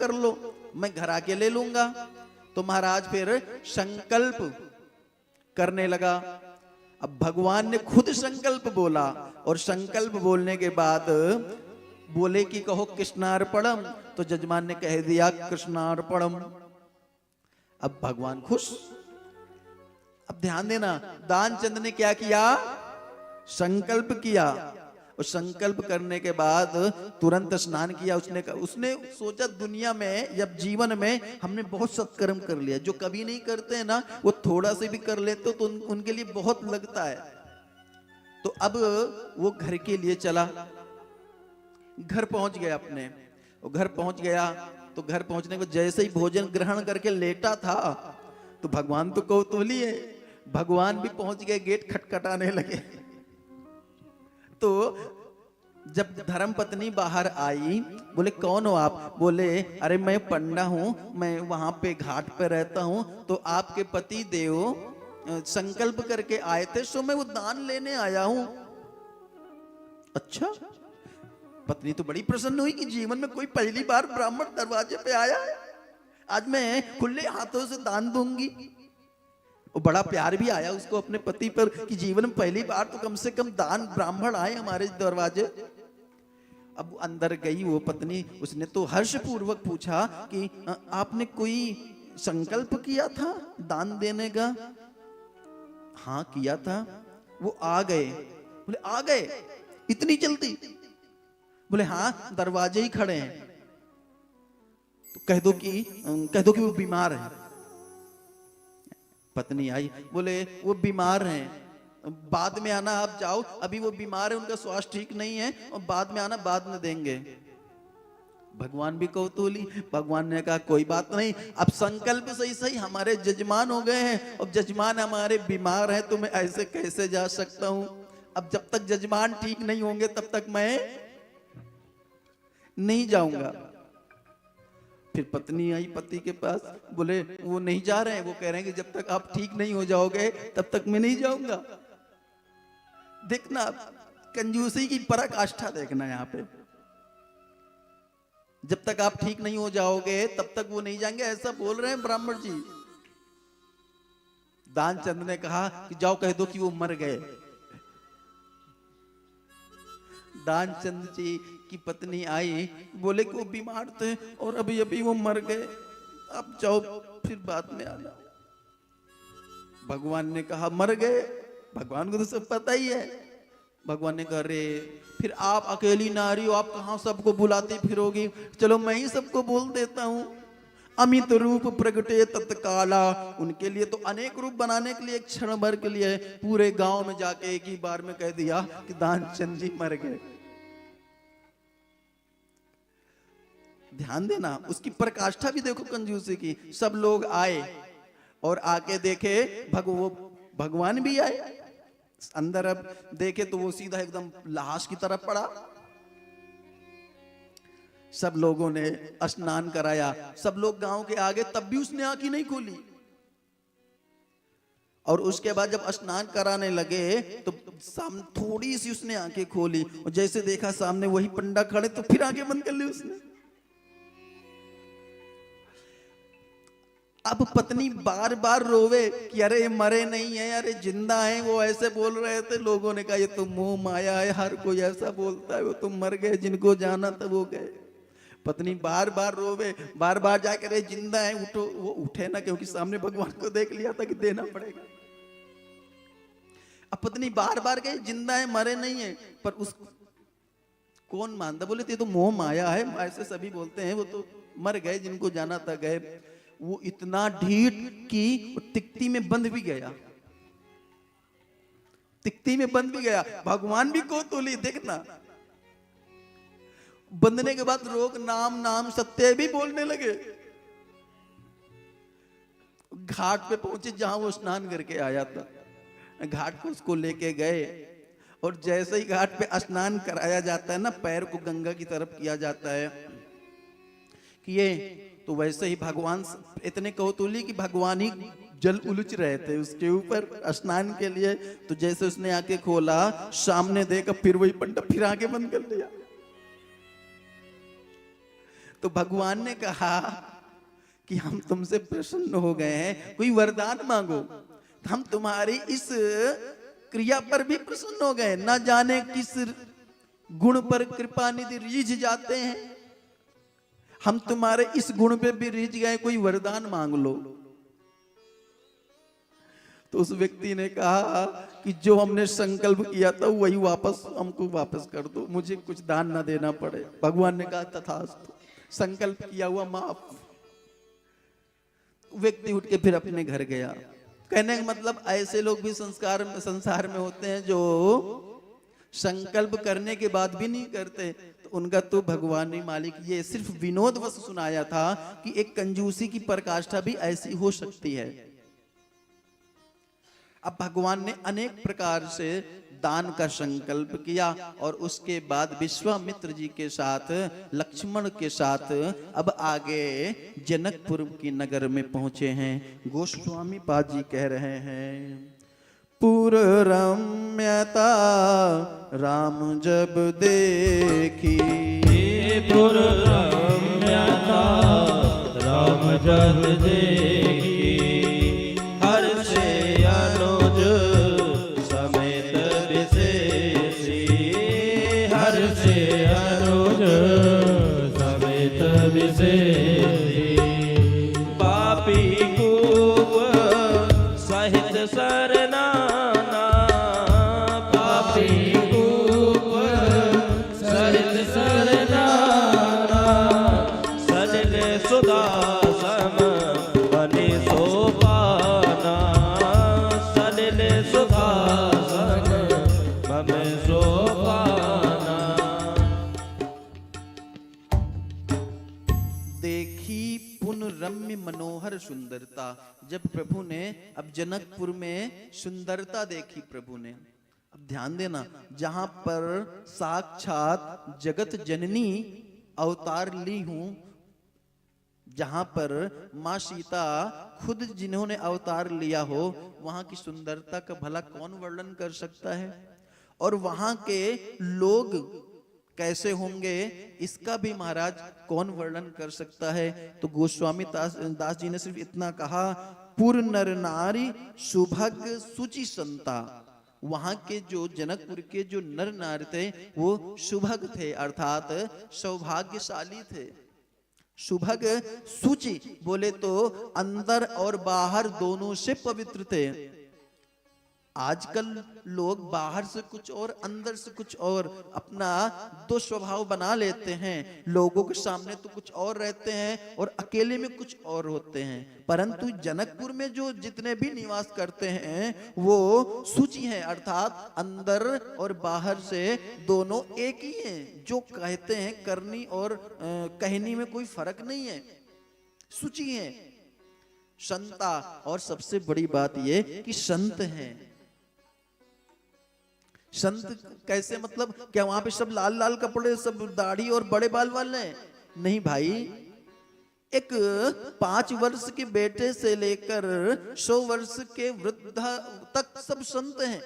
कर लो, मैं घर आके ले लूंगा। तो महाराज फिर संकल्प करने लगा। अब भगवान ने खुद संकल्प बोला और संकल्प बोलने के बाद बोले कि कहो कृष्णार्पणम, तो जजमान ने कह दिया कृष्णार्पणम। अब भगवान खुश। अब ध्यान देना, दानचंद ने क्या किया, संकल्प किया और संकल्प करने के बाद तुरंत स्नान किया। उसने सोचा दुनिया में या जीवन में हमने बहुत सत्कर्म कर लिया, जो कभी नहीं करते हैं ना वो थोड़ा से भी कर लेते तो उनके लिए बहुत लगता है। तो अब वो घर के लिए चला, घर पहुंच गया अपने। वो घर पहुंच गया तो घर पहुंचने के बाद जैसे ही भोजन ग्रहण करके लेटा था तो भगवान तो कौतूहली है, भगवान भी पहुंच गए, गेट खटखटाने लगे। तो जब धर्म पत्नी बाहर आई, बोले कौन हो आप? बोले अरे मैं पंडा हूं, मैं वहां पे घाट पे रहता हूं, तो आपके पति देव संकल्प करके आए थे, सो मैं वो दान लेने आया हूं। अच्छा। पत्नी तो बड़ी प्रसन्न हुई कि जीवन में कोई पहली बार ब्राह्मण दरवाजे पे आया है, आज मैं खुले हाथों से दान दूंगी। वो बड़ा प्यार भी आया उसको अपने पति पर कि जीवन में पहली बार तो कम से कम दान ब्राह्मण आए हमारे दरवाजे। अब अंदर गई वो पत्नी, उसने तो हर्ष पूर्वक पूछा कि आपने कोई संकल्प किया था दान देने का? हाँ किया था। वो आ गए। बोले आ गए इतनी जल्दी? बोले हाँ दरवाजे ही खड़े हैं। तो कह दो कि वो बीमार है। पत्नी आई, बोले वो बीमार हैं, बाद में आना, आप जाओ, अभी वो बीमार है, उनका स्वास्थ्य ठीक नहीं है, और बाद में आना, बाद में देंगे। भगवान भी कौतूहली, भगवान ने कहा कोई बात नहीं, अब संकल्प सही सही हमारे जजमान हो गए हैं, अब जजमान हमारे बीमार हैं तो मैं ऐसे कैसे जा सकता हूं? अब जब तक जजमान ठीक नहीं होंगे तब तक मैं नहीं जाऊंगा। फिर पत्नी आई पति के पास, बोले वो नहीं जा रहे हैं, वो कह रहे हैं कि जब तक आप ठीक नहीं हो जाओगे तब तक मैं नहीं जाऊंगा। देखना कंजूसी की पराकाष्ठा देखना यहाँ पे, जब तक आप ठीक नहीं हो जाओगे तब तक वो नहीं जाएंगे, ऐसा बोल रहे हैं ब्राह्मण जी। दानचंद ने कहा कि जाओ कह दो कि वो मर गए। दानचंद जी की पत्नी आई, बोले कि वो बीमार थे और अभी अभी वो मर गए, अब जाओ फिर बाद में आना। भगवान ने कहा मर गए, भगवान को तो सब पता ही है। भगवान ने कहा रे फिर आप अकेली नारी हो, आप कहां सबको बुलाती फिरोगी, चलो मैं ही सबको बोल देता हूं। अमित रूप प्रगटे तत्काला, उनके लिए तो अनेक रूप बनाने के लिए एक क्षण भर के लिए पूरे गांव में जाके एक ही बार में कह दिया कि दानचंद जी मर गए। ध्यान देना उसकी प्रकाष्ठा भी देखो कंजूसी की। सब लोग आए और आके देखे भगवान भी आए अंदर। अब देखे तो वो सीधा एकदम लाश की तरफ पड़ा। सब लोगों ने स्नान कराया, सब लोग गांव के आगे, तब भी उसने आंख ही नहीं खोली। और उसके बाद जब स्नान कराने लगे तो सामने थोड़ी सी उसने आंखें खोली और जैसे देखा सामने वही पंडा खड़े तो फिर आंखें बंद कर ली उसने। अब पत्नी बार बार रोवे कि अरे मरे नहीं है, अरे जिंदा है, वो ऐसे बोल रहे थे। लोगों ने कहा ये तो मोह माया है, हर कोई ऐसा बोलता है, वो तो मर गए, जिनको जाना था वो गए। पत्नी बार बार रोवे, बार बार जाकर अरे जिंदा है, उठो। वो उठे ना, क्योंकि सामने भगवान को देख लिया था कि देना पड़ेगा। अब पत्नी बार बार कहे जिंदा है, मरे नहीं है, पर उस कौन मानता? बोले ये तो मोह माया है, ऐसे सभी बोलते हैं, वो तो मर गए, जिनको जाना था गए। वो इतना ढीठ कि तिकती में बंद भी गया, तिकती में बंद भी गया। भगवान भी कौतूहली, देखना बंधने के बाद रोग नाम नाम सत्य भी बोलने लगे। घाट पे पहुंचे जहां वो स्नान करके आया था, घाट को उसको लेके गए और जैसे ही घाट पे स्नान कराया जाता है ना, पैर को गंगा की तरफ किया जाता है कि ये, तो वैसे ही भगवान इतने कौतूहली कि भगवान ही जल उलझ रहे थे उसके ऊपर स्नान के लिए। तो जैसे उसने आके खोला, सामने देखा फिर वही पंडा, फिर आके बंद कर लिया। तो भगवान ने कहा कि हम तुमसे प्रसन्न हो गए हैं, कोई वरदान मांगो। हम तुम्हारी इस क्रिया पर भी प्रसन्न हो गए, ना जाने किस गुण पर कृपा निधि रीझ जाते हैं, हम तुम्हारे इस गुण पे भी रीझ गए, कोई वरदान मांग लो। तो उस व्यक्ति ने कहा कि जो हमने संकल्प किया था वही हमको वापस कर दो, मुझे कुछ दान ना देना पड़े। भगवान ने कहा तथास्तु, संकल्प किया हुआ माफ। व्यक्ति उठ के फिर अपने घर गया। कहने का मतलब ऐसे लोग भी संसार में होते हैं जो संकल्प करने के बाद भी नहीं करते, तो उनका तो भगवान ही मालिक। ये सिर्फ विनोदवश सुनाया था कि एक कंजूसी की पराकाष्ठा भी ऐसी हो सकती है। अब भगवान ने अनेक प्रकार से दान का संकल्प किया और उसके बाद विश्वामित्र जी के साथ, लक्ष्मण के साथ अब आगे जनकपुर की नगर में पहुंचे हैं। गोस्वामी पाद जी कह रहे हैं, पुर रम्यता राम जब देखी, पुर रम्यता राम जब देखी, हर्षे अनुज समेत विशेषी, हर्षे अनुज समेत विशेषी, पापी कूप सहित सरनाना, पापी कूप सहित सरनाना, सलिल सुधा सम बनि सोपाना, सलिल सुधा सम बनि सोपाना। देखी पुन रम्य मनोहर सुंदरता। जब प्रभु ने अब जनकपुर में सुंदरता देखी प्रभु ने, अब ध्यान देना, जहां पर साक्षात जगत जननी अवतार ली हूं, जहां पर मां सीता खुद जिन्होंने अवतार लिया हो, वहां की सुंदरता का भला कौन वर्णन कर सकता है? और वहां के लोग कैसे होंगे इसका भी महाराज कौन वर्णन कर सकता है? तो गोस्वामी दास जी ने सिर्फ इतना कहा, पुर नर नारी सुभग सुचि संता। वहां के जो जनकपुर के जो नर नारी थे वो सुभग थे, अर्थात सौभाग्यशाली थे। सुभग सुचि बोले तो अंदर और बाहर दोनों से पवित्र थे। आजकल लोग बाहर से कुछ और अंदर से कुछ और अपना दो स्वभाव बना लेते हैं। लोगों के सामने तो कुछ और रहते हैं और अकेले में कुछ और होते हैं, परंतु जनकपुर में जो जितने भी निवास करते हैं वो सूची हैं, अर्थात अंदर और बाहर से दोनों एक ही हैं। जो कहते हैं करनी और कहनी में कोई फर्क नहीं है, सूची है, संता। और सबसे बड़ी बात ये कि संत हैं। संत कैसे, मतलब क्या वहां पे सब लाल लाल कपड़े, सब दाढ़ी और बड़े बाल वाले हैं? नहीं भाई, एक 5 वर्ष के बेटे से लेकर 100 वर्ष के वृद्ध तक सब संत हैं।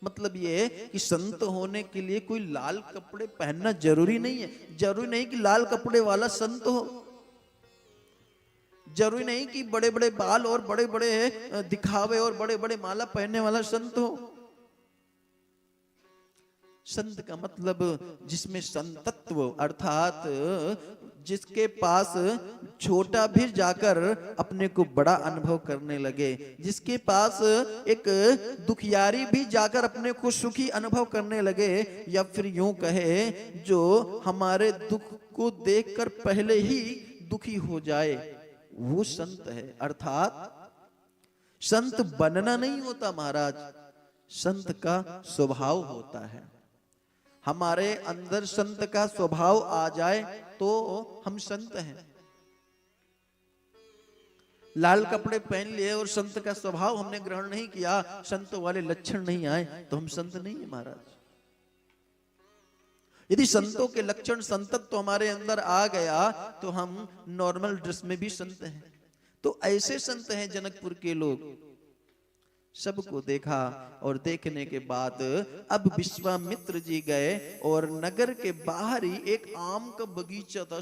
मतलब ये कि संत होने के लिए कोई लाल कपड़े पहनना जरूरी नहीं है। जरूरी नहीं कि लाल कपड़े वाला संत हो, जरूरी नहीं कि बड़े बड़े बाल और बड़े बड़े दिखावे और बड़े बड़े माला पहनने वाला संत हो। संत का मतलब जिसमें संतत्व, अर्थात जिसके पास छोटा भी जाकर अपने को बड़ा अनुभव करने लगे, जिसके पास एक दुखियारी भी जाकर अपने को सुखी अनुभव करने लगे, या फिर यूं कहे जो हमारे दुख को देखकर पहले ही दुखी हो जाए, वो संत है। अर्थात संत बनना नहीं होता महाराज, संत का स्वभाव होता है। हमारे अंदर संत का स्वभाव आ जाए तो हम संत हैं। लाल कपड़े पहन लिए और संत का स्वभाव हमने ग्रहण नहीं किया, संत वाले लक्षण नहीं आए, तो हम संत नहीं है महाराज। यदि संतों के लक्षण, संतत्व तो हमारे अंदर आ गया तो हम नॉर्मल ड्रेस में भी संत हैं। तो ऐसे संत हैं जनकपुर के लोग। सबको देखा और देखने के बाद अब विश्वामित्र जी गए और नगर के बाहर ही एक आम का बगीचा था,